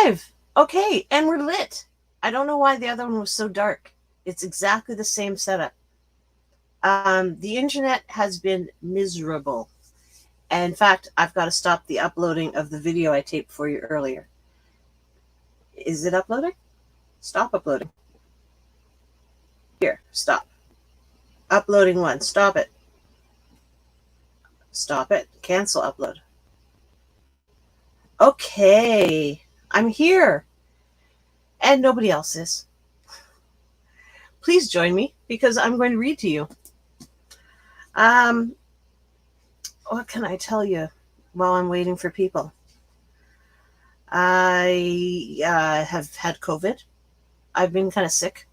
live. Okay, and we're lit. I don't know why the other one was so dark. It's exactly the same setup. The internet has been miserable. And in fact, I've got to stop the uploading of the video I taped for you earlier. Is it uploading? Stop uploading. Here, stop. Uploading one. Stop it. Stop it. Cancel upload. Okay, I'm here. And nobody else is. Please join me because I'm going to read to you. What can I tell you while I'm waiting for people? I have had COVID. I've been kind of sick,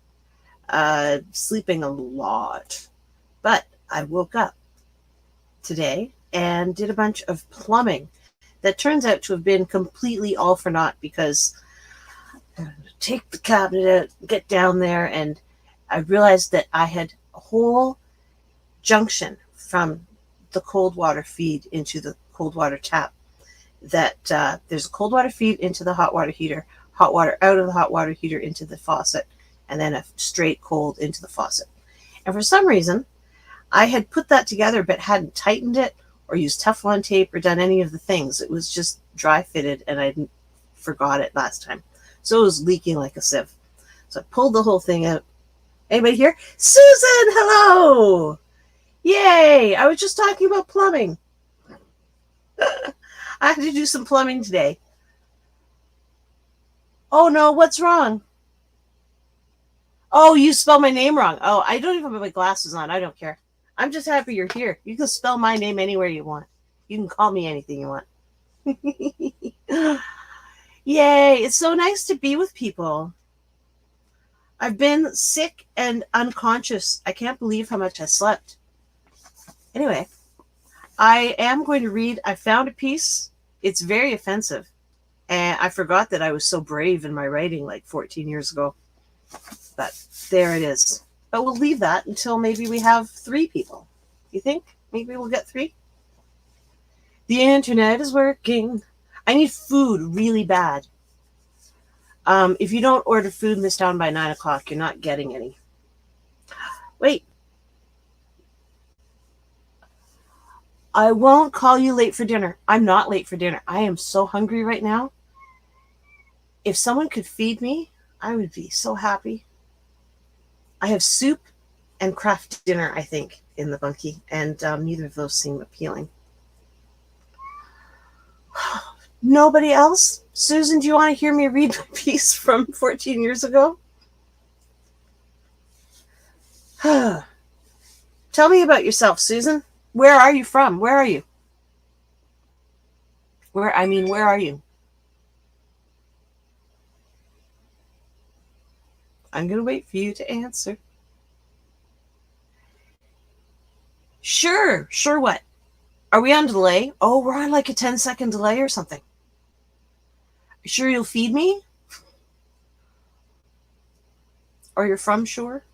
sleeping a lot. But I woke up today and did a bunch of plumbing that turns out to have been completely all for naught because I take the cabinet out, get down there, and I realized that I had a whole junction from the cold water feed into the cold water tap. That there's a cold water feed into the hot water heater, hot water out of the hot water heater into the faucet, and then a straight cold into the faucet. And for some reason, I had put that together but hadn't tightened it or used Teflon tape or done any of the things. It was just dry fitted and I forgot it last time. So it was leaking like a sieve. So I pulled the whole thing out. Anybody here? Susan, hello! Yay! I was just talking about plumbing. I had to do some plumbing today. Oh no, what's wrong? Oh, you spelled my name wrong. Oh, I don't even have my glasses on. I don't care. I'm just happy you're here. You can spell my name anywhere you want. You can call me anything you want. Yay, it's so nice to be with people. I've been sick and unconscious. I can't believe how much I slept. Anyway, I am going to read. I found a piece. It's very offensive. And I forgot that I was so brave in my writing like 14 years ago. But there it is. But we'll leave that until maybe we have 3 people. You think? Maybe we'll get 3? The internet is working. I need food really bad. If you don't order food in this town by 9 o'clock, you're not getting any. Wait. I won't call you late for dinner. I'm not late for dinner. I am so hungry right now. If someone could feed me, I would be so happy. I have soup and craft dinner, I think, in the bunkie, and neither of those seem appealing. Nobody else? Susan, do you want to hear me read my piece from 14 years ago? Tell me about yourself, Susan. Where are you from? Where are you? Where are you? I'm going to wait for you to answer. Sure what? Are we on delay? Oh, we're on like a 10-second delay or something. Sure you'll feed me? Or you're from Shore?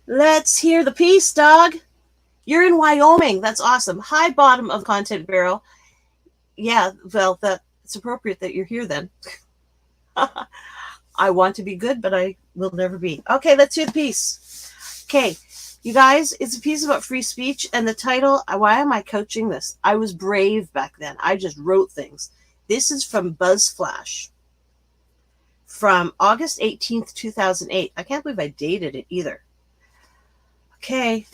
Let's hear the piece, dog. You're in Wyoming. That's awesome. High bottom of content barrel. Yeah, well, it's appropriate that you're here then. I want to be good, but I will never be. Okay, let's hear the piece. Okay, you guys, it's a piece about free speech, and the title, why am I coaching this? I was brave back then. I just wrote things. This is from BuzzFlash from August 18th, 2008. I can't believe I dated it either. Okay,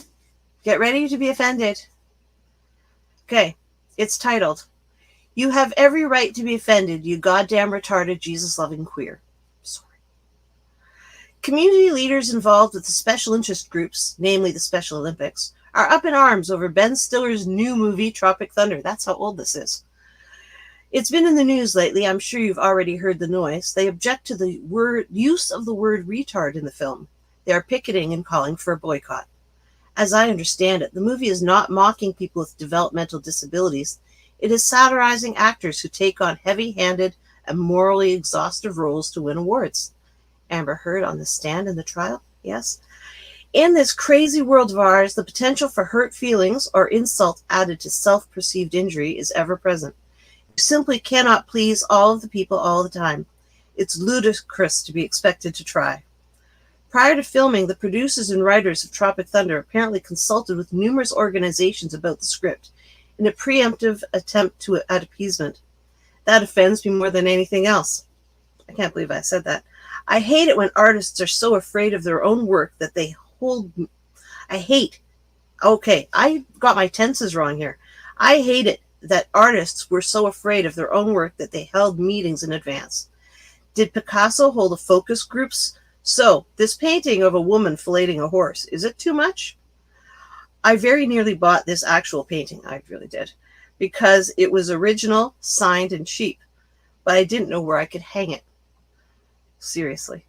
get ready to be offended. Okay, it's titled, "You have every right to be offended, you goddamn retarded Jesus-loving queer." Sorry. Community leaders involved with the special interest groups, namely the Special Olympics, are up in arms over Ben Stiller's new movie, Tropic Thunder. That's how old this is. It's been in the news lately. I'm sure you've already heard the noise. They object to the use of the word retard in the film. They are picketing and calling for a boycott. As I understand it, the movie is not mocking people with developmental disabilities. It is satirizing actors who take on heavy-handed and morally exhaustive roles to win awards. Amber Heard on the stand in the trial? Yes. In this crazy world of ours, the potential for hurt feelings or insult added to self-perceived injury is ever present. You simply cannot please all of the people all the time. It's ludicrous to be expected to try. Prior to filming, the producers and writers of Tropic Thunder apparently consulted with numerous organizations about the script in a preemptive attempt at appeasement. That offends me more than anything else. I can't believe I said that. I hate it when artists are so afraid of their own work that they hold. I hate. Okay, I got my tenses wrong here. I hate it that artists were so afraid of their own work that they held meetings in advance. Did Picasso hold a focus groups? So, this painting of a woman filleting a horse, is it too much? I very nearly bought this actual painting, I really did, because it was original, signed, and cheap, but I didn't know where I could hang it. Seriously.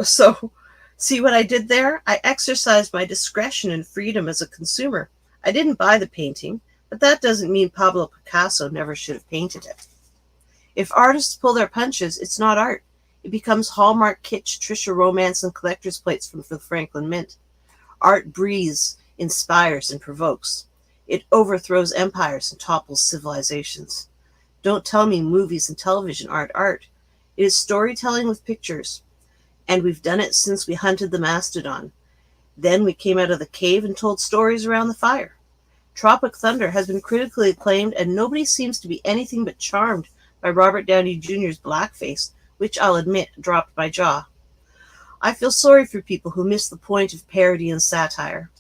So, see what I did there? I exercised my discretion and freedom as a consumer. I didn't buy the painting, but that doesn't mean Pablo Picasso never should have painted it. If artists pull their punches, it's not art. It becomes Hallmark kitsch, Trisha romance, and collector's plates from the Franklin Mint. Art breathes, inspires, and provokes. It overthrows empires and topples civilizations. Don't tell me movies and television aren't art. It is storytelling with pictures. And we've done it since we hunted the mastodon. Then we came out of the cave and told stories around the fire. Tropic Thunder has been critically acclaimed, and nobody seems to be anything but charmed by Robert Downey Jr.'s blackface, which I'll admit dropped my jaw. I feel sorry for people who miss the point of parody and satire.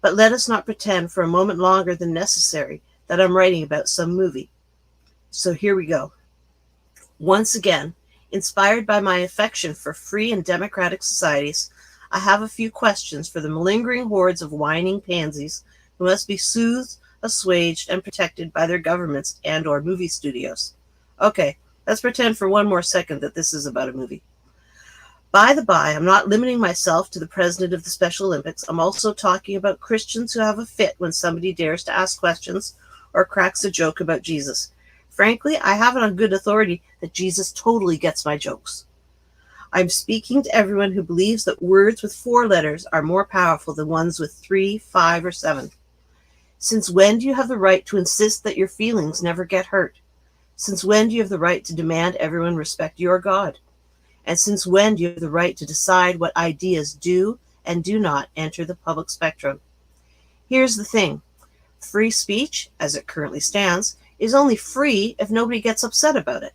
But let us not pretend for a moment longer than necessary that I'm writing about some movie. So here we go. Once again, inspired by my affection for free and democratic societies, I have a few questions for the malingering hordes of whining pansies who must be soothed, assuaged, and protected by their governments and/or movie studios. Okay, let's pretend for one more second that this is about a movie. By the by, I'm not limiting myself to the president of the Special Olympics. I'm also talking about Christians who have a fit when somebody dares to ask questions or cracks a joke about Jesus. Frankly, I have it on good authority that Jesus totally gets my jokes. I'm speaking to everyone who believes that words with 4 letters are more powerful than ones with 3, 5, or 7. Since when do you have the right to insist that your feelings never get hurt? Since when do you have the right to demand everyone respect your God? And since when do you have the right to decide what ideas do and do not enter the public spectrum? Here's the thing. Free speech, as it currently stands, is only free if nobody gets upset about it.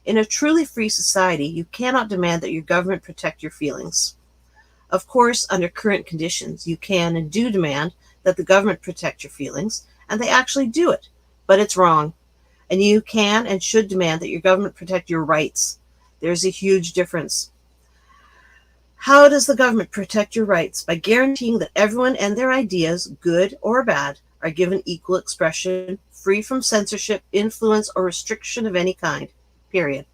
In a truly free society, you cannot demand that your government protect your feelings. Of course, under current conditions, you can and do demand that the government protect your feelings, and they actually do it, but it's wrong. And you can and should demand that your government protect your rights. There's a huge difference. How does the government protect your rights? By guaranteeing that everyone and their ideas, good or bad, are given equal expression, free from censorship, influence, or restriction of any kind. Period.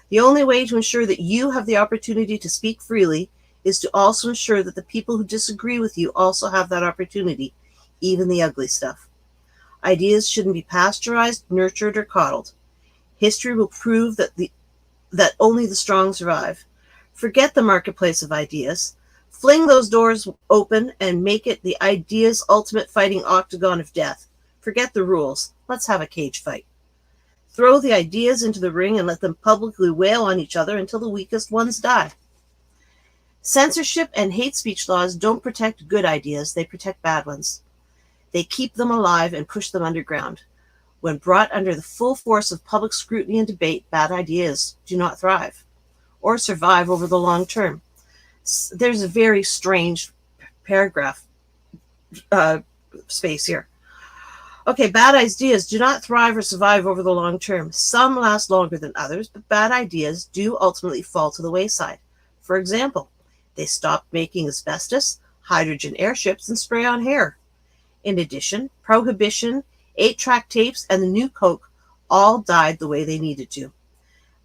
The only way to ensure that you have the opportunity to speak freely is to also ensure that the people who disagree with you also have that opportunity, even the ugly stuff. Ideas shouldn't be pasteurized, nurtured, or coddled. History will prove that only the strong survive. Forget the marketplace of ideas. Fling those doors open and make it the idea's ultimate fighting octagon of death. Forget the rules. Let's have a cage fight. Throw the ideas into the ring and let them publicly wail on each other until the weakest ones die. Censorship and hate speech laws don't protect good ideas, they protect bad ones. They keep them alive and push them underground. When brought under the full force of public scrutiny and debate, bad ideas do not thrive or survive over the long term. There's a very strange paragraph space here. Okay, bad ideas do not thrive or survive over the long term. Some last longer than others, but bad ideas do ultimately fall to the wayside. For example, they stopped making asbestos, hydrogen airships, and spray-on hair. In addition, prohibition, 8-track tapes, and the new Coke all died the way they needed to.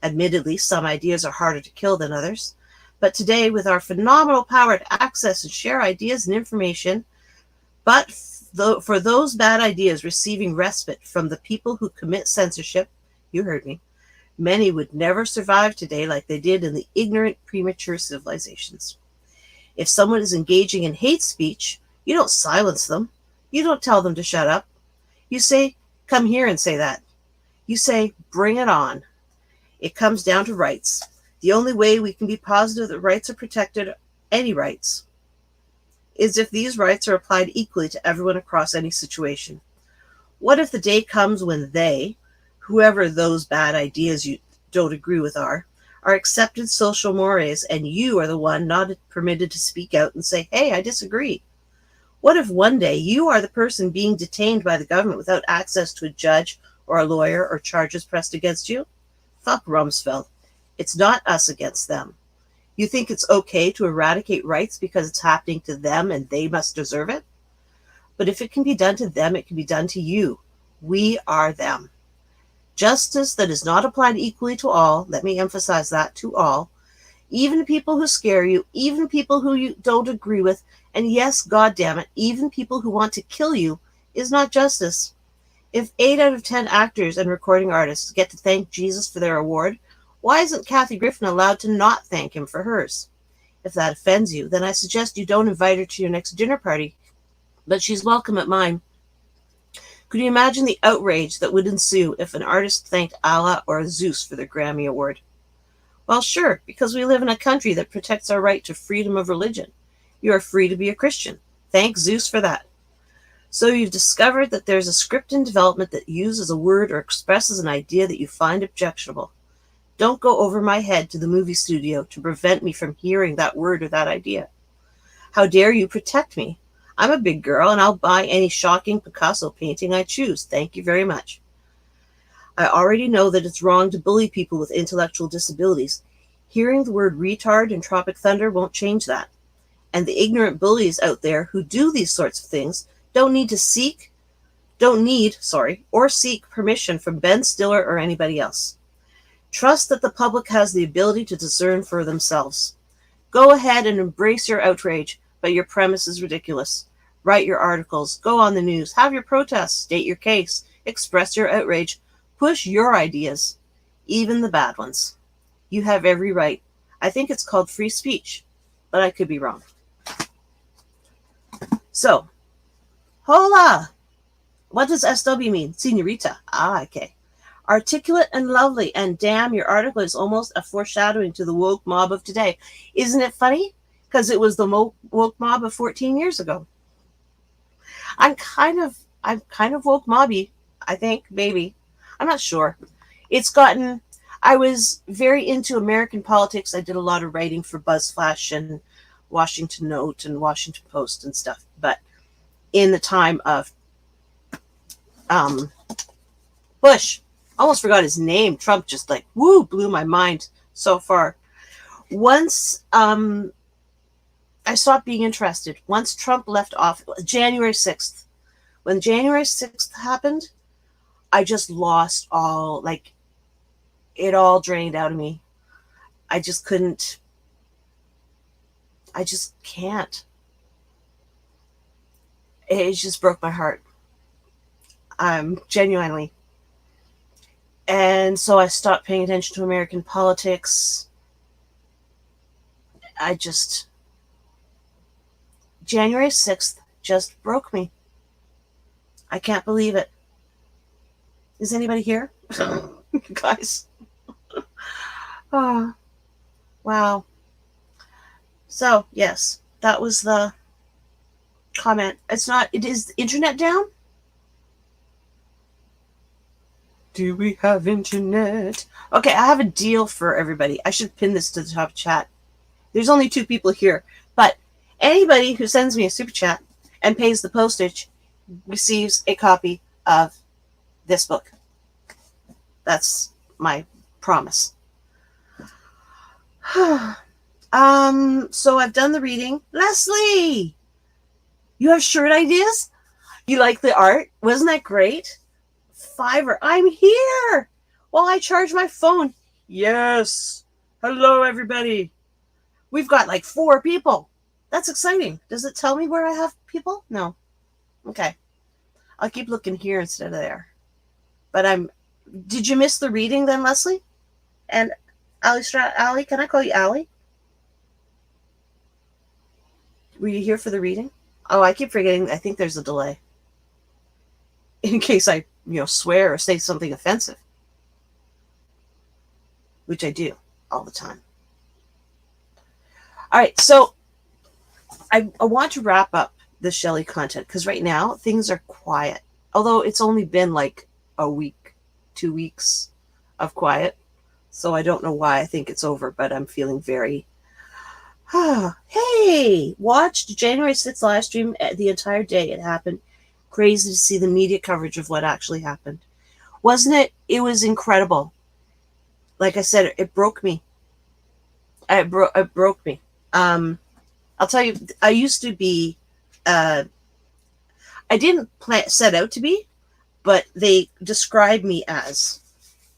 Admittedly, some ideas are harder to kill than others, but today, with our phenomenal power to access and share ideas and information, but for those bad ideas receiving respite from the people who commit censorship, you heard me, many would never survive today like they did in the ignorant, premature civilizations. If someone is engaging in hate speech, you don't silence them. You don't tell them to shut up. You say, come here and say that. You say, bring it on. It comes down to rights. The only way we can be positive that rights are protected, any rights, is if these rights are applied equally to everyone across any situation. What if the day comes when they, whoever those bad ideas you don't agree with are accepted social mores, and you are the one not permitted to speak out and say, hey, I disagree? What if one day you are the person being detained by the government without access to a judge or a lawyer or charges pressed against you? Fuck Rumsfeld. It's not us against them. You think it's okay to eradicate rights because it's happening to them and they must deserve it? But if it can be done to them, it can be done to you. We are them. Justice that is not applied equally to all, let me emphasize that, to all, even people who scare you, even people who you don't agree with, and yes, goddammit, even people who want to kill you, is not justice. If 8 out of 10 actors and recording artists get to thank Jesus for their award, why isn't Kathy Griffin allowed to not thank him for hers? If that offends you, then I suggest you don't invite her to your next dinner party, but she's welcome at mine. Could you imagine the outrage that would ensue if an artist thanked Allah or Zeus for their Grammy Award? Well, sure, because we live in a country that protects our right to freedom of religion. You are free to be a Christian. Thank Zeus for that. So you've discovered that there's a script in development that uses a word or expresses an idea that you find objectionable. Don't go over my head to the movie studio to prevent me from hearing that word or that idea. How dare you protect me? I'm a big girl, and I'll buy any shocking Picasso painting I choose. Thank you very much. I already know that it's wrong to bully people with intellectual disabilities. Hearing the word retard in Tropic Thunder won't change that. And the ignorant bullies out there who do these sorts of things don't need or seek permission from Ben Stiller or anybody else. Trust that the public has the ability to discern for themselves. Go ahead and embrace your outrage, but your premise is ridiculous. Write your articles, go on the news, have your protests, state your case, express your outrage, push your ideas, even the bad ones. You have every right. I think it's called free speech, but I could be wrong. So, hola! What does SW mean? Senorita. Ah, okay. Articulate and lovely, and damn, your article is almost a foreshadowing to the woke mob of today. Isn't it funny? Because it was the woke mob of 14 years ago. I'm kind of woke mobby, I think, maybe. I'm not sure. I was very into American politics. I did a lot of writing for BuzzFlash and Washington Note and Washington Post and stuff. But in the time of Bush, almost forgot his name. Trump just blew my mind so far. Once I stopped being interested. Once Trump left office, January 6th. When January 6th happened, I just lost it all drained out of me. I just couldn't. I just can't. It just broke my heart. Genuinely. And so I stopped paying attention to American politics. January 6th just broke me. I can't believe it. Is anybody here? Guys. Oh, wow. So, yes, that was the comment. Is the internet down? Do we have internet? Okay, I have a deal for everybody. I should pin this to the top chat. There's only 2 people here, but anybody who sends me a super chat and pays the postage receives a copy of this book. That's my promise. So I've done the reading. Leslie, you have shirt ideas? You like the art? Wasn't that great? Fiverr. I'm here while I charge my phone. Yes. Hello, everybody. We've got 4 people. That's exciting. Does it tell me where I have people? No. Okay. I'll keep looking here instead of there. But did you miss the reading then, Leslie? And Allie, can I call you Allie? Were you here for the reading? Oh, I keep forgetting. I think there's a delay. In case I, swear or say something offensive. which I do all the time. All right, so I want to wrap up the Shelley content because right now things are quiet. Although it's only been like a week, 2 weeks of quiet. So I don't know why I think it's over, but I'm feeling very. Hey, watched January 6th live stream the entire day. It happened. Crazy to see the media coverage of what actually happened. Wasn't it? It was incredible. Like I said, it broke me. It broke me. I'll tell you, I used to be, I didn't set out to be, but they described me as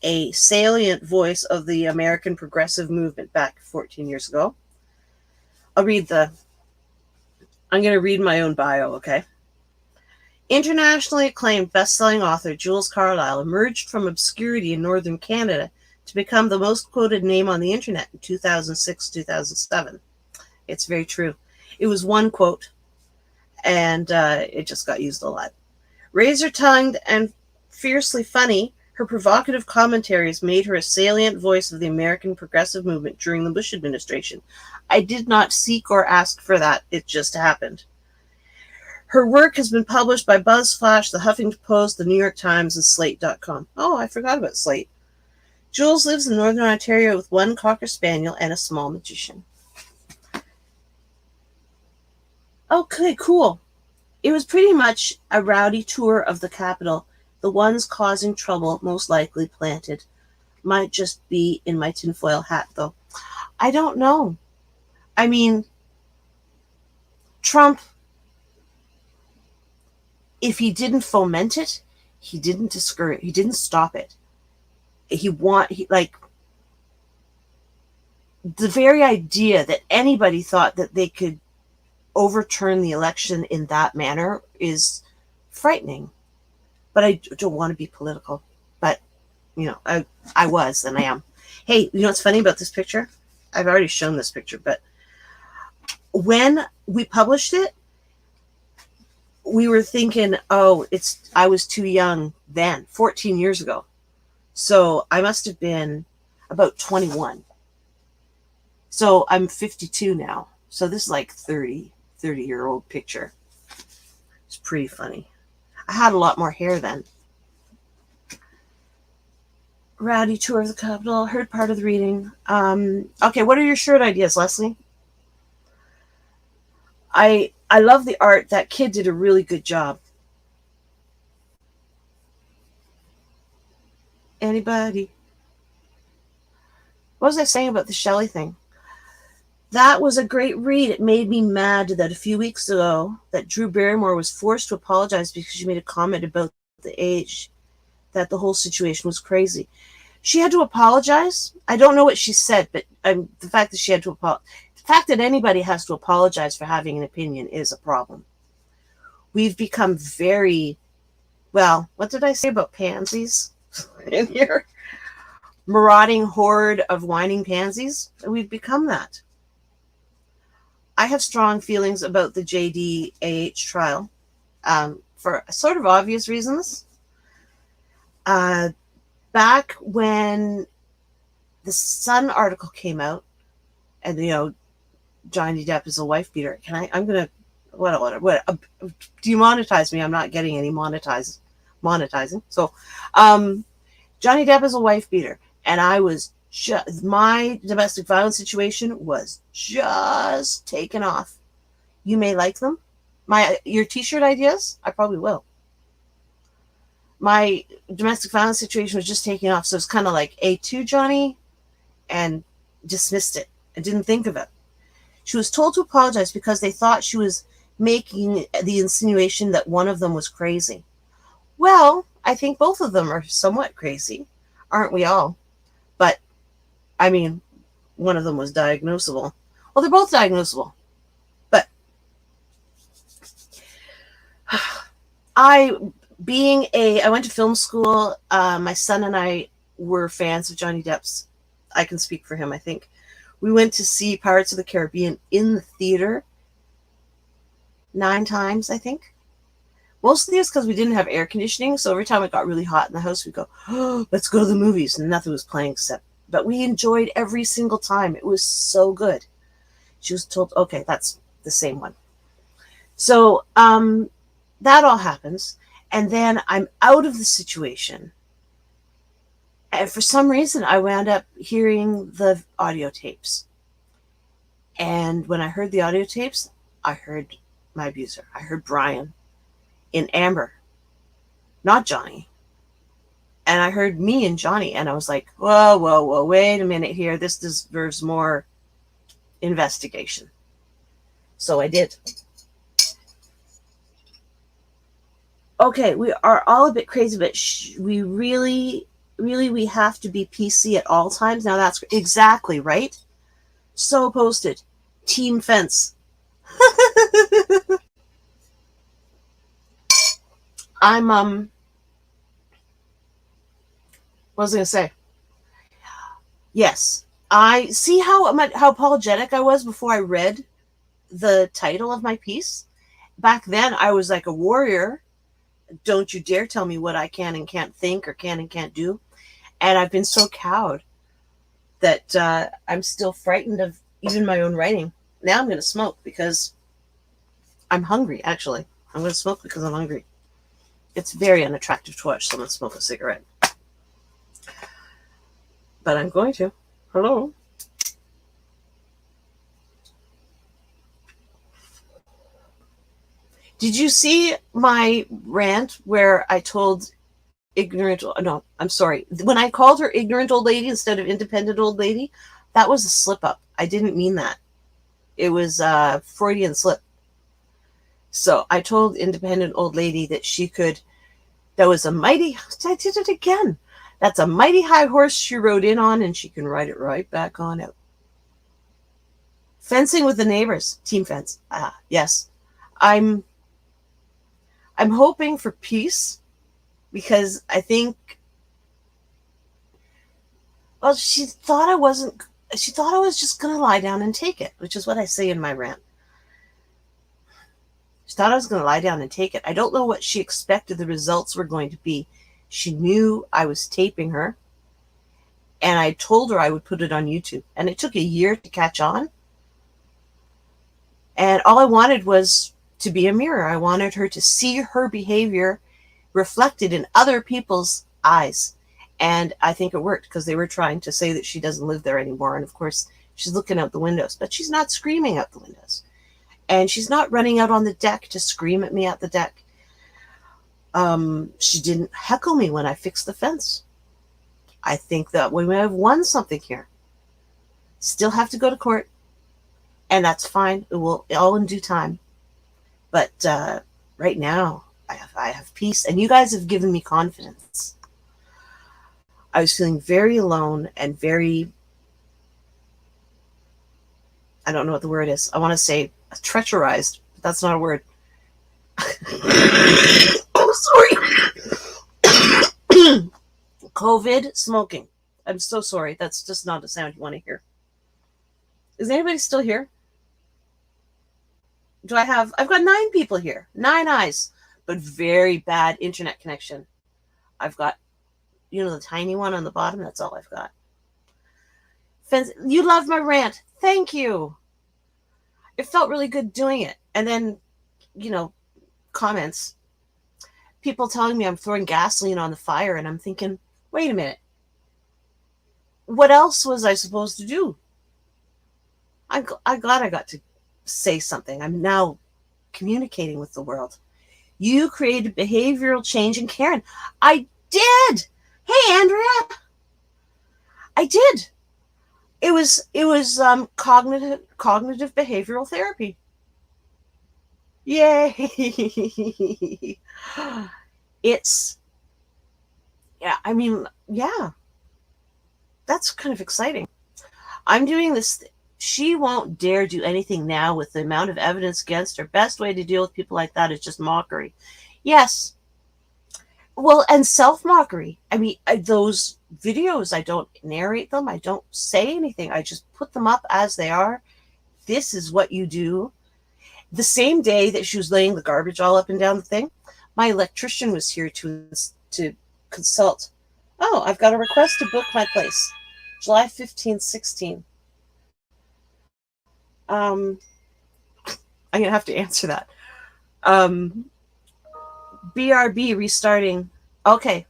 a salient voice of the American progressive movement back 14 years ago. I'm going to read my own bio, okay? Internationally acclaimed best-selling author Jules Carlyle emerged from obscurity in northern Canada to become the most quoted name on the internet in 2006-2007. It's very true. It was one quote, and it just got used a lot. Razor-tongued and fiercely funny, her provocative commentaries made her a salient voice of the American progressive movement during the Bush administration. I did not seek or ask for that. It just happened. Her work has been published by BuzzFlash, The Huffington Post, The New York Times, and Slate.com. Oh, I forgot about Slate. Jules lives in Northern Ontario with one Cocker Spaniel and a small magician. Okay, cool. It was pretty much a rowdy tour of the capital. The ones causing trouble most likely planted. Might just be in my tinfoil hat, though. I don't know. I mean, Trump, if he didn't foment it, he didn't discourage, he didn't stop it. The very idea that anybody thought that they could overturn the election in that manner is frightening. But I don't want to be political. But, I was and I am. Hey, you know what's funny about this picture? I've already shown this picture, but when we published it, we were thinking, I was too young then, 14 years ago. So I must have been about 21. So I'm 52 now. So this is like 30-year-old picture. It's pretty funny. I had a lot more hair then. Rowdy tour of the Capitol. Heard part of the reading. Okay, what are your shirt ideas, Leslie? I love the art. That kid did a really good job. Anybody? What was I saying about the Shelley thing? That was a great read. It made me mad that a few weeks ago that Drew Barrymore was forced to apologize because she made a comment about the age, that the whole situation was crazy. She had to apologize. I don't know what she said, but the fact that she had to apologize, the fact that anybody has to apologize for having an opinion is a problem. We've become very, well, what did I say about pansies in here? Marauding horde of whining pansies. We've become that. I have strong feelings about the JDAH trial for sort of obvious reasons. Back when the Sun article came out, and Johnny Depp is a wife beater. I'm gonna demonetize me? I'm not getting any monetizing. So, Johnny Depp is a wife beater, and I was my domestic violence situation was just taken off. You may like them. Your t-shirt ideas, I probably will. My domestic violence situation was just taking off, so it's kind of like A2 Johnny, and dismissed it. I didn't think of it. She was told to apologize because they thought she was making the insinuation that one of them was crazy. Well, I think both of them are somewhat crazy, aren't we all? But I mean, one of them was diagnosable. Well, they're both diagnosable. But I went to film school. My son and I were fans of Johnny Depp's. I can speak for him, I think. We went to see Pirates of the Caribbean in the theater 9 times, I think. Most of these because we didn't have air conditioning. So every time it got really hot in the house, we'd go, let's go to the movies. And nothing was playing except but we enjoyed every single time. It was so good. She was told, okay, that's the same one. So that all happens. And then I'm out of the situation. And for some reason, I wound up hearing the audio tapes. And when I heard the audio tapes, I heard my abuser. I heard Brian in Amber, not Johnny. And I heard me and Johnny, and I was like, whoa, whoa, whoa, wait a minute here. This deserves more investigation. So I did. Okay, we are all a bit crazy, but we really, we have to be PC at all times. Now that's exactly right. So posted. Team fence. I'm what was I gonna say? Yes. I see how apologetic I was before I read the title of my piece. Back then I was like a warrior. Don't you dare tell me what I can and can't think or can and can't do. And I've been so cowed that I'm still frightened of even my own writing. Now I'm going to smoke because I'm hungry, actually. I'm going to smoke because I'm hungry. It's very unattractive to watch someone smoke a cigarette. But I'm going to. Hello? Did you see my rant where I told ignorant, no, I'm sorry. When I called her ignorant old lady instead of independent old lady, that was a slip up. I didn't mean that. It was a Freudian slip. So I told independent old lady that she could, that was a mighty, I did it again. That's a mighty high horse she rode in on, and she can ride it right back on out. Fencing with the neighbors, team fence. Yes. I'm hoping for peace because I think, well, she thought I was just going to lie down and take it, which is what I say in my rant. She thought I was going to lie down and take it. I don't know what she expected the results were going to be. She knew I was taping her, and I told her I would put it on YouTube, and it took a year to catch on. And all I wanted was to be a mirror. I wanted her to see her behavior reflected in other people's eyes. And I think it worked because they were trying to say that she doesn't live there anymore. And of course, she's looking out the windows, but she's not screaming out the windows. And she's not running out on the deck to scream at me at the deck. She didn't heckle me when I fixed the fence. I think that we may have won something here. Still have to go to court. And that's fine. It will all in due time. But right now, I have peace. And you guys have given me confidence. I was feeling very alone and very, I don't know what the word is. I want to say treacherized, but that's not a word. Oh, sorry. COVID smoking. I'm so sorry. That's just not the sound you want to hear. Is anybody still here? I've got 9 people here. 9 eyes, but very bad internet connection. I've got, the tiny one on the bottom. That's all I've got. You love my rant. Thank you. It felt really good doing it. And then, comments. People telling me I'm throwing gasoline on the fire, and I'm thinking, wait a minute. What else was I supposed to do? I'm glad I got to say something. I'm now communicating with the world. You created behavioral change in Karen. I did. Hey, Andrea. I did. It was cognitive behavioral therapy. Yay. That's kind of exciting. I'm doing this. She won't dare do anything now with the amount of evidence against her. Best way to deal with people like that is just mockery. Yes. Well, and self-mockery. Those videos, I don't narrate them. I don't say anything. I just put them up as they are. This is what you do. The same day that she was laying the garbage all up and down the thing, my electrician was here to consult. Oh, I've got a request to book my place. July 15, 16. I'm going to have to answer that. BRB restarting. Okay.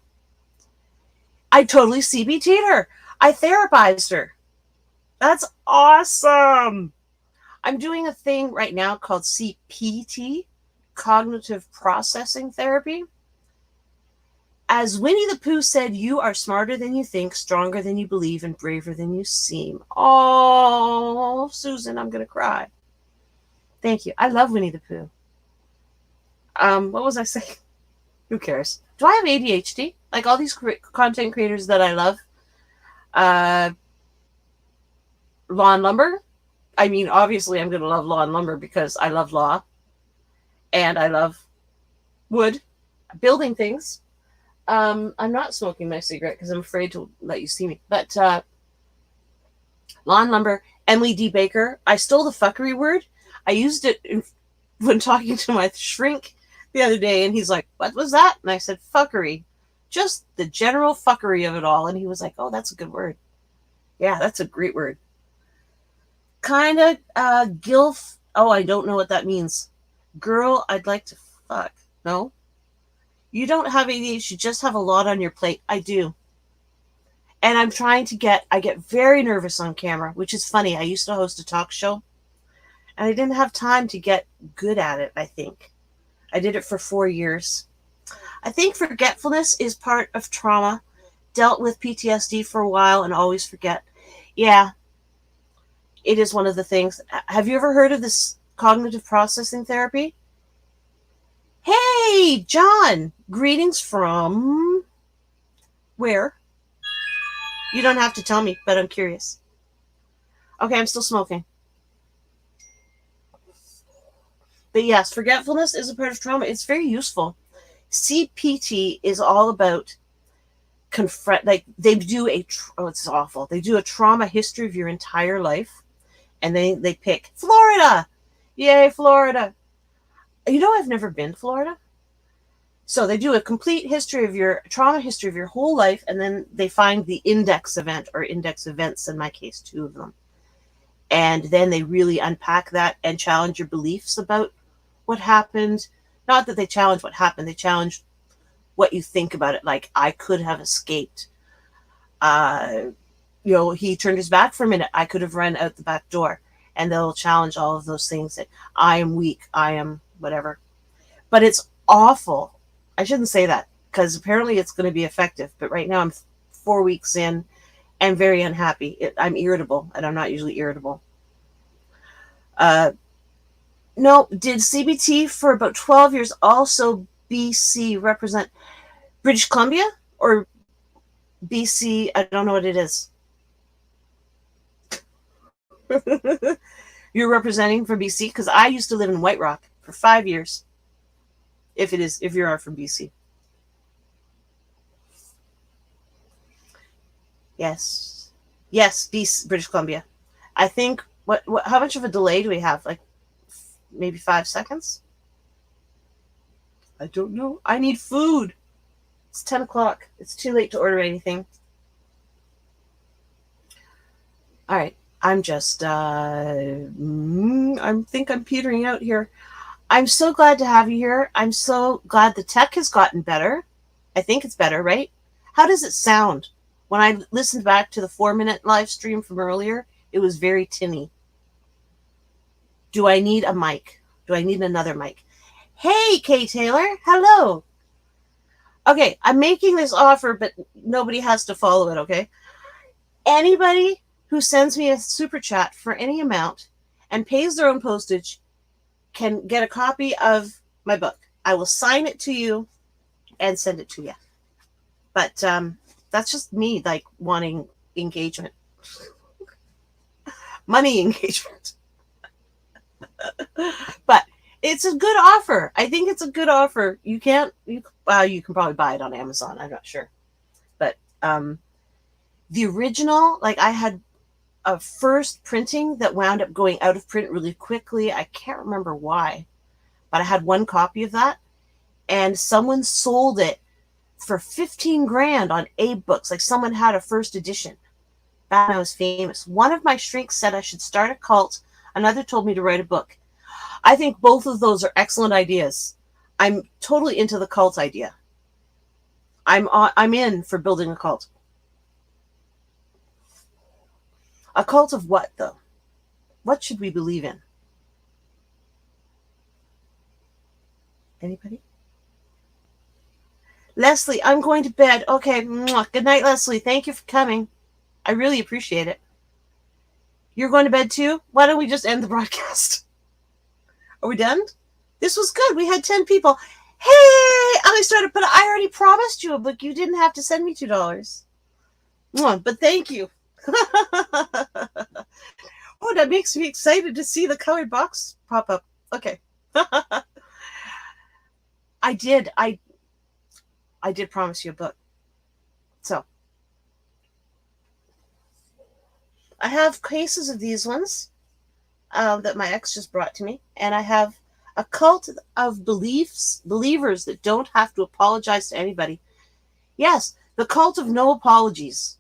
I totally CBT'd her. I therapized her. That's awesome. I'm doing a thing right now called CPT, cognitive processing therapy. As Winnie the Pooh said, you are smarter than you think, stronger than you believe, and braver than you seem. Oh, Susan, I'm going to cry. Thank you. I love Winnie the Pooh. What was I saying? Who cares? Do I have ADHD? Like all these content creators that I love? Law and Lumber? I mean, obviously, I'm going to love Law and Lumber because I love law and I love wood, building things. I'm not smoking my cigarette because I'm afraid to let you see me. But Law and Lumber, Emily D. Baker. I stole the fuckery word. I used it when talking to my shrink the other day, and he's like, "What was that?" And I said, "Fuckery." Just the general fuckery of it all. And he was like, "Oh, that's a good word." Yeah, that's a great word. Kind of gilf. Oh, I don't know what that means. Girl, I'd like to fuck. No? You don't have ADHD, you just have a lot on your plate. I do. And I'm trying to I get very nervous on camera, which is funny. I used to host a talk show, and I didn't have time to get good at it, I think. I did it for 4 years. I think forgetfulness is part of trauma. Dealt with PTSD for a while and always forget. Yeah, it is one of the things. Have you ever heard of this cognitive processing therapy? Hey, John, greetings from where? You don't have to tell me, but I'm curious. Okay, I'm still smoking. But yes, forgetfulness is a part of trauma. It's very useful. CPT is all about confront. Like they do it's awful. They do a trauma history of your entire life, and they pick Florida. Yay, Florida! You know, I've never been to Florida. So they do a complete history of your trauma history of your whole life, and then they find the index event or index events, in my case, 2 of them. And then they really unpack that and challenge your beliefs about what happened. Not that they challenge what happened, they challenge what you think about it. Like, I could have escaped. He turned his back for a minute. I could have run out the back door. And they'll challenge all of those things that I am weak, I am whatever. But it's awful. I shouldn't say that because apparently it's going to be effective. But right now I'm 4 weeks in and very unhappy. I'm irritable, and I'm not usually irritable. No, did CBT for about 12 years also BC represent British Columbia or BC? I don't know what it is. You're representing from BC? Because I used to live in White Rock for 5 years. If you are from BC. Yes. Yes, BC, British Columbia. I think, how much of a delay do we have? Like, maybe 5 seconds? I don't know. I need food. It's 10 o'clock. It's too late to order anything. All right. I'm just, I think I'm petering out here. I'm so glad to have you here. I'm so glad the tech has gotten better. I think it's better, right? How does it sound? When I listened back to the 4-minute live stream from earlier, it was very tinny. Do I need a mic? Do I need another mic? Hey, Kay Taylor. Hello. Okay, I'm making this offer, but nobody has to follow it, okay? Anybody who sends me a super chat for any amount and pays their own postage can get a copy of my book. I will sign it to you and send it to you. But that's just me, like, wanting engagement. Money engagement. But it's a good offer. I think it's a good offer. You can probably buy it on Amazon. I'm not sure. But the original, like, I had a first printing that wound up going out of print really quickly. I can't remember why, but I had one copy of that, and someone sold it for 15 grand on Abe Books. Like, someone had a first edition. back when I was famous. One of my shrinks said I should start a cult. Another told me to write a book. I think both of those are excellent ideas. I'm totally into the cult idea. I'm in for building a cult. A cult of what, though? What should we believe in? Anybody? Leslie, I'm going to bed. Okay. Good night, Leslie. Thank you for coming. I really appreciate it. You're going to bed too? Why don't we just end the broadcast? Are we done? This was good. We had 10 people. Hey, I started, but I already promised you a book. You didn't have to send me $2. But thank you. Oh, that makes me excited to see the colored box pop up. Okay. I did promise you a book. So I have cases of these ones that my ex just brought to me, and I have a cult of believers that don't have to apologize to anybody. Yes, the cult of no apologies.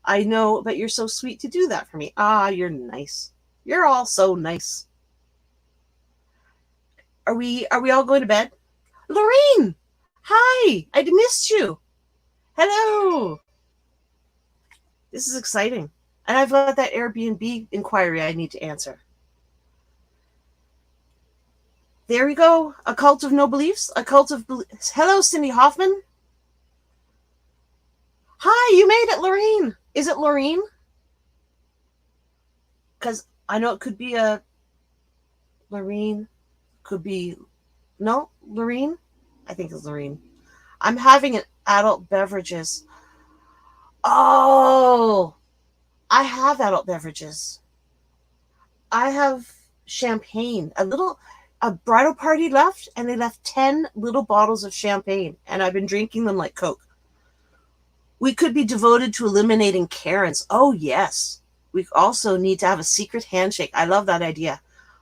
I know, but you're so sweet to do that for me. Ah, you're nice. You're all so nice. Are we all going to bed? Lorraine! Hi! I missed you. Hello! This is exciting. And I've got that Airbnb inquiry I need to answer. There we go. A cult of no beliefs. A cult of beliefs. Hello, Cindy Hoffman. Hi, you made it, Lorraine. Is it Lorraine? Because I know it could be a Lorraine. Could be... No? Lorraine? I think it's Lorraine. I'm having an adult beverages. Oh! I have adult beverages. I have champagne. A bridal party left, and they left 10 little bottles of champagne, and I've been drinking them like Coke. We could be devoted to eliminating Karens. Oh, yes. We also need to have a secret handshake. I love that idea.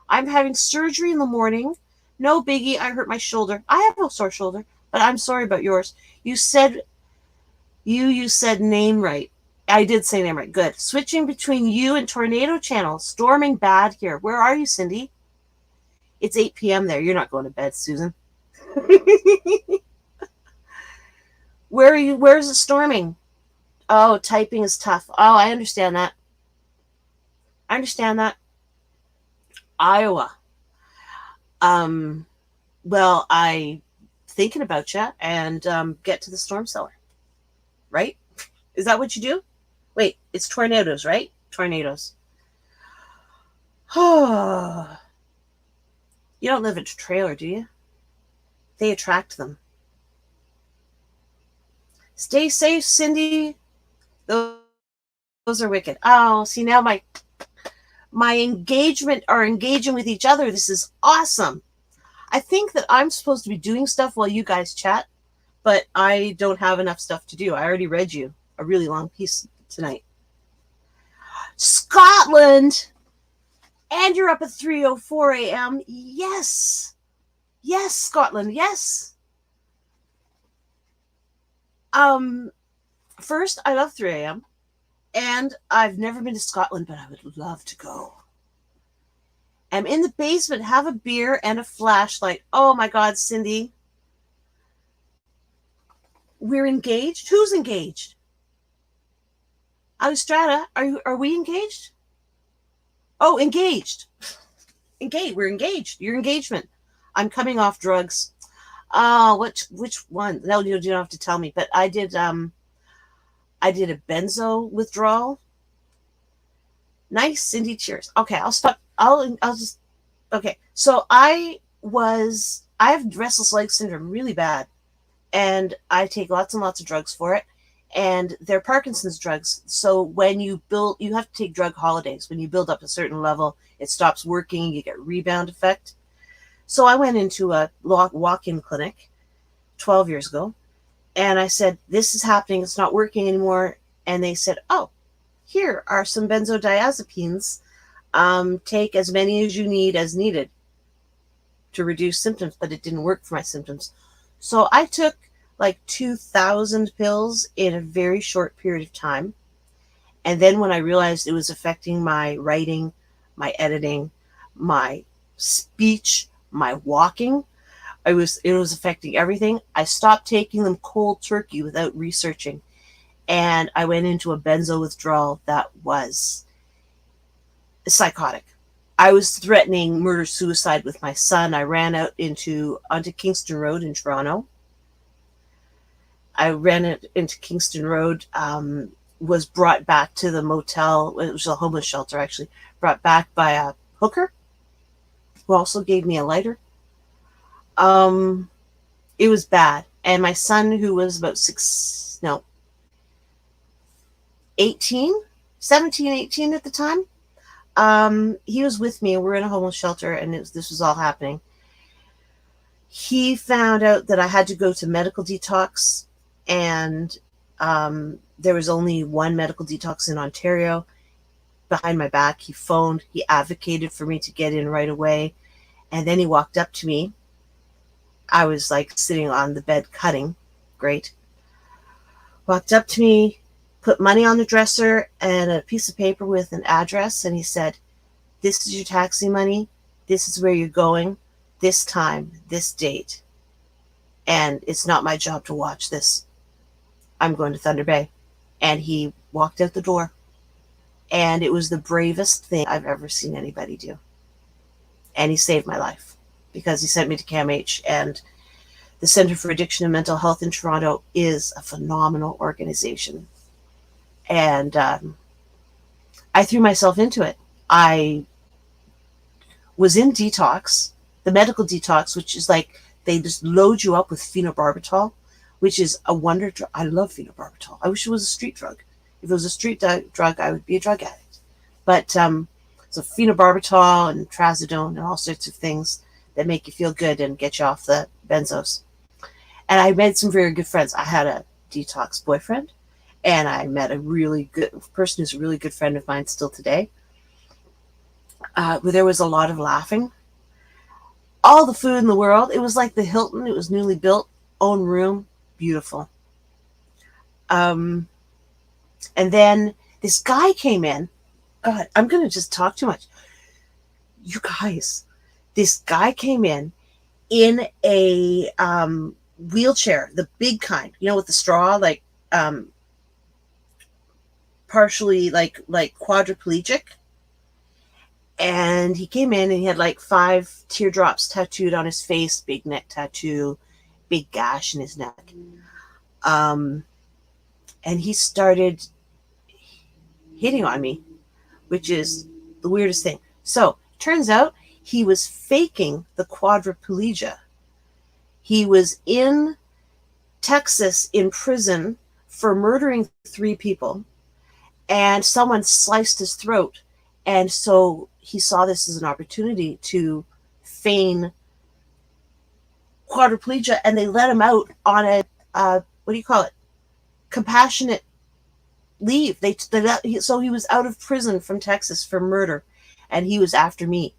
I'm having surgery in the morning. No biggie. I hurt my shoulder. I have no sore shoulder, but I'm sorry about yours. You said name right. I did say name right. Good. Switching between you and Tornado Channel. Storming bad here. Where are you, Cindy? It's 8 p.m. there. You're not going to bed, Susan. Where are you? Where is it storming? Oh, typing is tough. Oh, I understand that. Iowa. Well, I thinking about you and get to the storm cellar. Right? Is that what you do? Wait, it's tornadoes, right? Tornadoes. Oh. You don't live in a trailer, do you? They attract them. Stay safe, Cindy. Those are wicked. Oh, see, now my engagement are engaging with each other. This is awesome. I think that I'm supposed to be doing stuff while you guys chat, but I don't have enough stuff to do. I already read you a really long piece tonight. Scotland! And you're up at 3:04 a.m. Yes. Yes, Scotland. Yes. First, I love 3 a.m. And I've never been to Scotland, but I would love to go. I'm in the basement, have a beer and a flashlight. Oh my God, Cindy. We're engaged? Who's engaged? Austrata, are we engaged? Oh, engaged. Engaged. We're engaged. Your engagement. I'm coming off drugs. Which one? No, you don't have to tell me. But I did a benzo withdrawal. Nice, Cindy. Cheers. Okay, I'll stop. I'll just. Okay, so I have restless leg syndrome really bad, and I take lots and lots of drugs for it. And they're Parkinson's drugs. So when you have to take drug holidays. When you build up a certain level, it stops working. You get rebound effect. So I went into a walk-in clinic 12 years ago, and I said, this is happening. It's not working anymore. And they said, oh, here are some benzodiazepines. Take as many as you need as needed to reduce symptoms, but it didn't work for my symptoms. So I took like 2,000 pills in a very short period of time. And then when I realized it was affecting my writing, my editing, my speech, my walking, it was affecting everything. I stopped taking them cold turkey without researching, and I went into a benzo withdrawal that was psychotic. I was threatening murder suicide with my son. I ran out onto Kingston Road in Toronto. I ran it into Kingston Road, was brought back to the motel. It was a homeless shelter, actually, brought back by a hooker who also gave me a lighter. Um, it was bad. And my son, who was about 18, 17, 18 at the time, he was with me. We're in a homeless shelter, and this was all happening. He found out that I had to go to medical detox, and there was only one medical detox in Ontario. Behind my back, he phoned. He advocated for me to get in right away, and then he walked up to me. I was like sitting on the bed cutting. Great. Walked up to me, put money on the dresser and a piece of paper with an address, and he said, "This is your taxi money. This is where you're going, this time, this date. And it's not my job to watch this. I'm going to Thunder Bay." And he walked out the door. And it was the bravest thing I've ever seen anybody do. And he saved my life because he sent me to CAMH. And the Center for Addiction and Mental Health in Toronto is a phenomenal organization. And I threw myself into it. I was in detox, the medical detox, which is like they just load you up with phenobarbital, which is a wonder drug. I love phenobarbital. I wish it was a street drug. If it was a street drug, I would be a drug addict. But so phenobarbital and trazodone and all sorts of things that make you feel good and get you off the benzos. And I made some very good friends. I had a detox boyfriend, and I met a really good person who's a really good friend of mine still today. There was a lot of laughing. All the food in the world. It was like the Hilton. It was newly built, own room, beautiful. And then this guy came in. God, I'm going to just talk too much. You guys, this guy came in a wheelchair, the big kind, with the straw, like partially like quadriplegic. And he came in and he had like 5 teardrops tattooed on his face, big neck tattoo, big gash in his neck. And he started hitting on me, which is the weirdest thing. So, turns out he was faking the quadriplegia. He was in Texas in prison for murdering 3 people, and someone sliced his throat. And so he saw this as an opportunity to feign quadriplegia, and they let him out on a what do you call it? Compassionate leave. So he was out of prison from Texas for murder, and he was after me.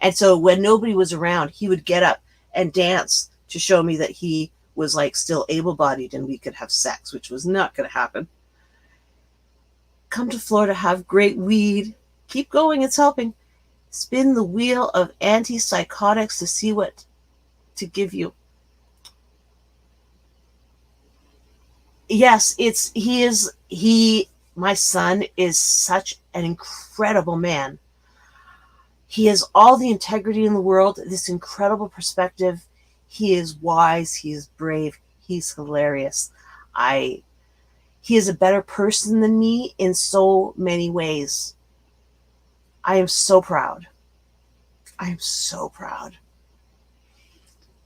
And so when nobody was around, he would get up and dance to show me that he was like still able-bodied and we could have sex, which was not going to happen. Come to Florida, have great weed. Keep going, it's helping. Spin the wheel of antipsychotics to see what to give you. Yes, my son is such an incredible man. He has all the integrity in the world, this incredible perspective. He is wise, he is brave, he's hilarious. He is a better person than me in so many ways. I am so proud. I am so proud.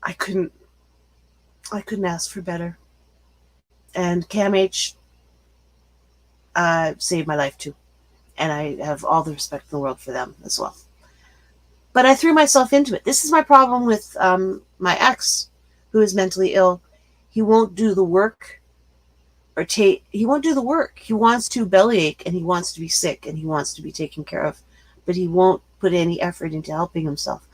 I couldn't ask for better. And CAMH saved my life too. And I have all the respect in the world for them as well. But I threw myself into it. This is my problem with my ex, who is mentally ill. He won't do the work he won't do the work. He wants to bellyache, and he wants to be sick, and he wants to be taken care of, but he won't put any effort into helping himself.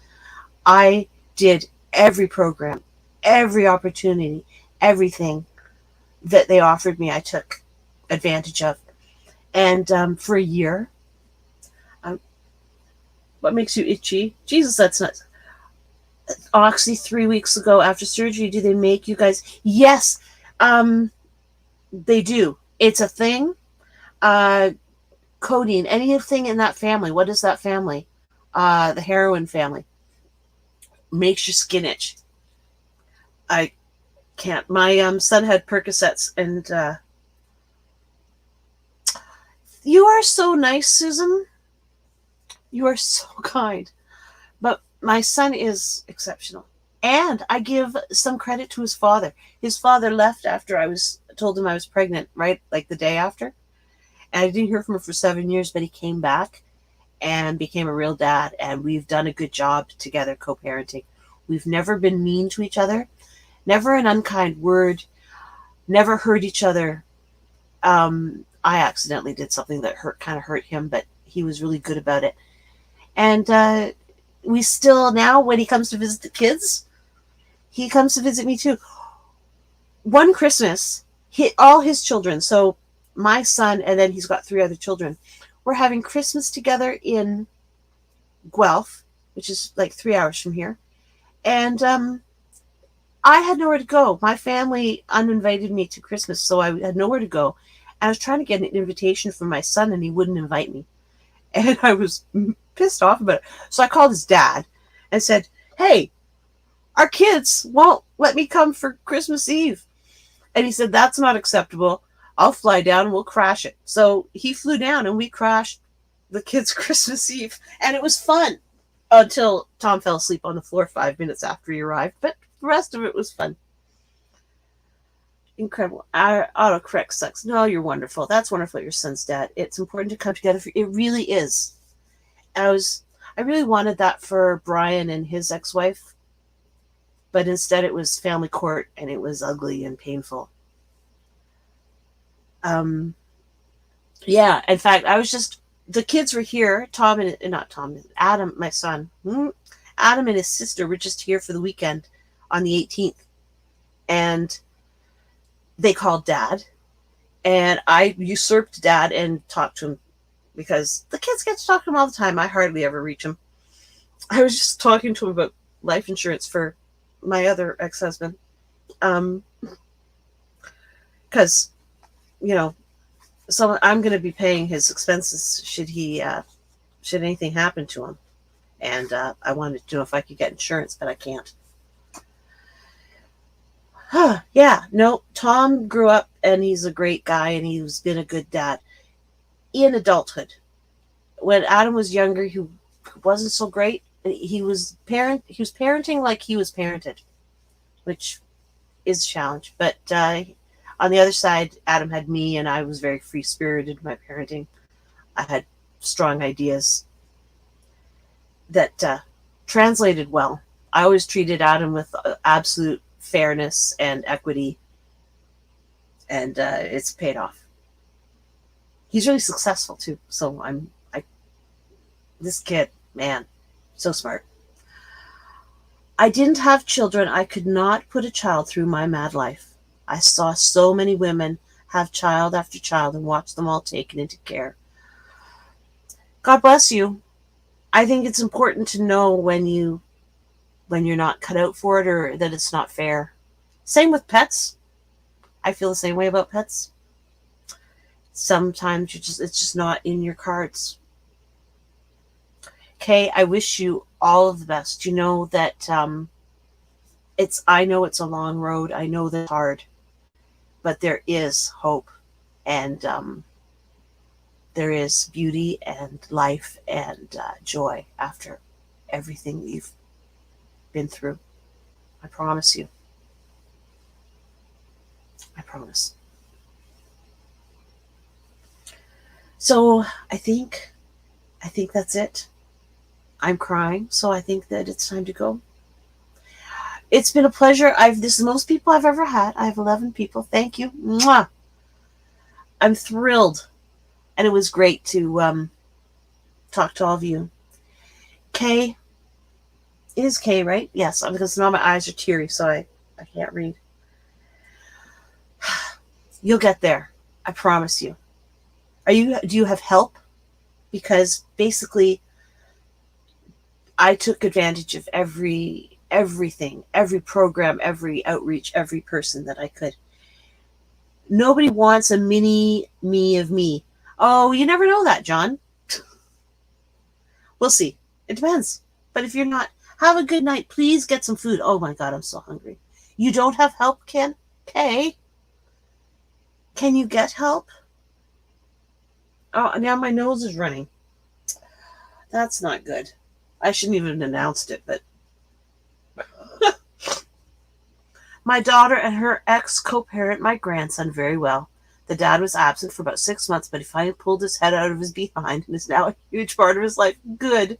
I did every program, every opportunity, everything that they offered me, I took advantage of. And for a year. Um, what makes you itchy? Jesus, that's nuts. Oxy 3 weeks ago after surgery. Do they make you guys? Yes, they do. It's a thing. Uh, Codeine, anything in that family. What is that family? The heroin family. Makes your skin itch. I can't. My son had Percocets, and you are so nice, Susan. You are so kind. But my son is exceptional. And I give some credit to his father. His father left after I was told him I was pregnant, right? Like the day after. And I didn't hear from him for 7 years, but he came back and became a real dad. And we've done a good job together co-parenting. We've never been mean to each other, never an unkind word, never hurt each other. I accidentally did something that kind of hurt him, but he was really good about it. And we still now, when he comes to visit the kids, he comes to visit me too. One Christmas, all his children, so my son, and then he's got 3 other children, we're having Christmas together in Guelph, which is like 3 hours from here. And I had nowhere to go. My family uninvited me to Christmas, so I had nowhere to go. I was trying to get an invitation from my son, and he wouldn't invite me. And I was pissed off about it. So I called his dad and said, hey, our kids won't let me come for Christmas Eve. And he said, that's not acceptable. I'll fly down and we'll crash it. So he flew down and we crashed the kids' Christmas Eve. And it was fun until Tom fell asleep on the floor 5 minutes after he arrived. But the rest of it was fun. Incredible. Our autocorrect sucks. No, you're wonderful. That's wonderful, your son's dad. It's important to come together. It really is. I really wanted that for Brian and his ex-wife, but instead it was family court, and it was ugly and painful. Yeah, in fact, the kids were here. Adam, my son. Adam and his sister were just here for the weekend on the 18th. And they called Dad, and I usurped Dad and talked to him because the kids get to talk to him all the time. I hardly ever reach him. I was just talking to him about life insurance for my other ex-husband. Because, so I'm going to be paying his expenses should anything happen to him. And I wanted to know if I could get insurance, but I can't. Yeah, no, Tom grew up and he's a great guy and he's been a good dad in adulthood. When Adam was younger, he wasn't so great. He was parenting like he was parented, which is a challenge. But on the other side, Adam had me, and I was very free-spirited in my parenting. I had strong ideas that translated well. I always treated Adam with absolute fairness and equity, and it's paid off. He's really successful too. So this kid, man, so smart. I didn't have children. I could not put a child through my mad life. I saw so many women have child after child and watch them all taken into care. God bless you. I think it's important to know when you're not cut out for it, or that it's not fair. Same with pets. I feel the same way about pets. Sometimes it's just not in your cards. Okay, I wish you all of the best. You know that I know it's a long road. I know that it's hard, but there is hope, and there is beauty and life and joy after everything you've been through. I promise you. I promise. So I think that's it. I'm crying, so I think that it's time to go. It's been a pleasure. This is the most people I've ever had. I have 11 people. Thank you. Mwah. I'm thrilled. And it was great to talk to all of you. Kay. It is Kay, right? Yes, because now my eyes are teary, so I can't read. You'll get there. I promise you. Do you have help? Because basically I took advantage of everything, every program, every outreach, every person that I could. Nobody wants a mini me of me. Oh, you never know that, John. We'll see. It depends. But if you're not, have a good night. Please get some food. Oh my God, I'm so hungry. You don't have help, Ken? Okay. Can you get help? Oh, now my nose is running. That's not good. I shouldn't even have announced it, but my daughter and her ex co-parent my grandson very well. The dad was absent for about 6 months, but he finally pulled his head out of his behind and is now a huge part of his life. Good.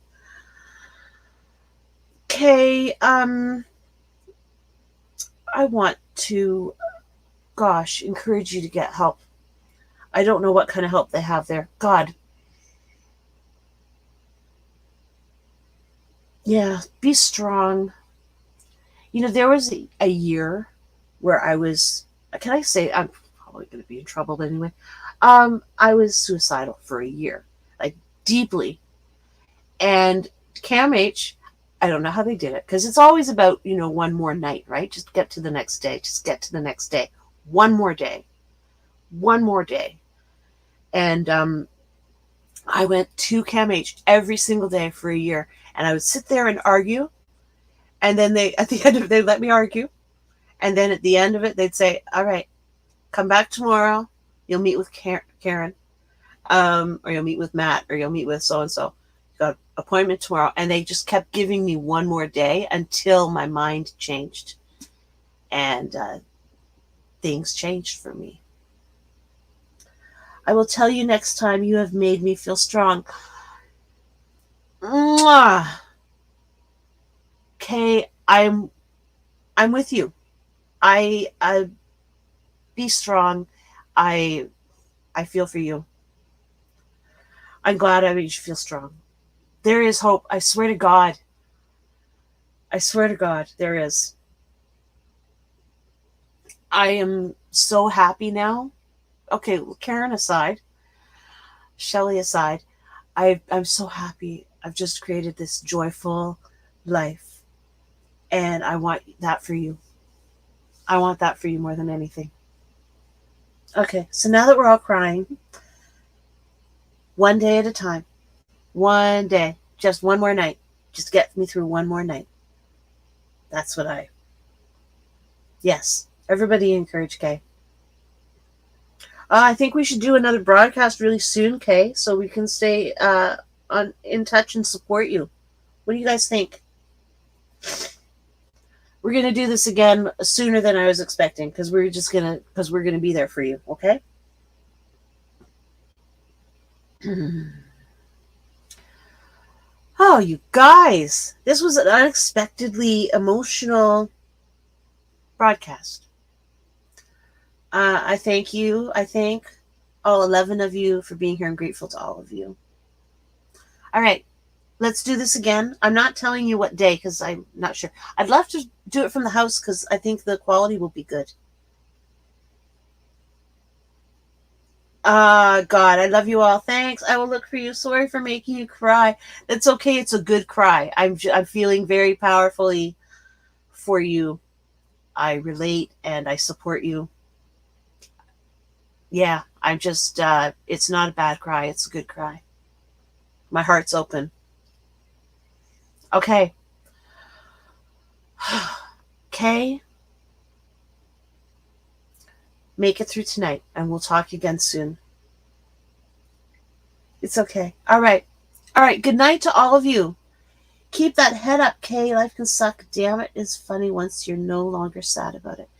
Okay, I want to, gosh, encourage you to get help. I don't know what kind of help they have there. God. Yeah, be strong. You know, there was a year where I was, can I say, I'm probably going to be in trouble anyway. I was suicidal for a year, like deeply. And Cam H, I don't know how they did it, because it's always about, one more night, right? Just get to the next day. Just get to the next day. One more day. One more day. And I went to Cam H every single day for a year. And I would sit there and argue. And then at the end of it, they'd let me argue. And then at the end of it, they'd say, all right, come back tomorrow. You'll meet with Karen, or you'll meet with Matt, or you'll meet with so-and-so. You got an appointment tomorrow. And they just kept giving me one more day until my mind changed. And things changed for me. I will tell you next time. You have made me feel strong. Mwah. Okay, I'm with you. I be strong. I feel for you. I'm glad I made you feel strong. There is hope. I swear to God. I swear to God, there is. I am so happy now. Okay, Karen aside, Shelley aside, I'm so happy. I've just created this joyful life. And I want that for you. I want that for you more than anything. Okay, so now that we're all crying, one day at a time. One day. Just one more night. Just get me through one more night. That's what Yes. Everybody encourage Kay. I think we should do another broadcast really soon, Kay, so we can stay in touch and support you. What do you guys think? We're gonna do this again sooner than I was expecting, because we're gonna be there for you. Okay. Oh, you guys, this was an unexpectedly emotional broadcast. I thank you. I thank all 11 of you for being here. I'm grateful to all of you. All right, let's do this again. I'm not telling you what day because I'm not sure. I'd love to do it from the house because I think the quality will be good. God, I love you all. Thanks. I will look for you. Sorry for making you cry. That's okay. It's a good cry. I'm feeling very powerfully for you. I relate and I support you. Yeah, I'm just, it's not a bad cry. It's a good cry. My heart's open. Okay. Okay. Make it through tonight and we'll talk again soon. It's okay. All right. All right. Good night to all of you. Keep that head up, Kay. Life can suck. Damn it, it's funny once you're no longer sad about it.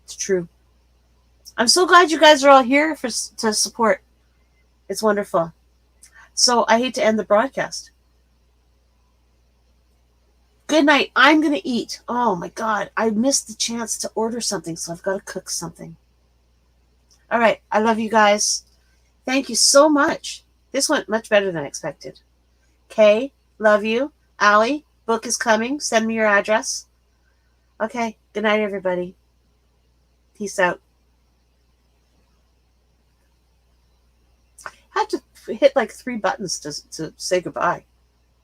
It's true. I'm so glad you guys are all here to support. It's wonderful. So I hate to end the broadcast. Good night. I'm going to eat. Oh my God. I missed the chance to order something, so I've got to cook something. All right. I love you guys. Thank you so much. This went much better than expected. Kay, love you. Allie, book is coming. Send me your address. Okay. Good night, everybody. Peace out. hit like 3 buttons to say goodbye.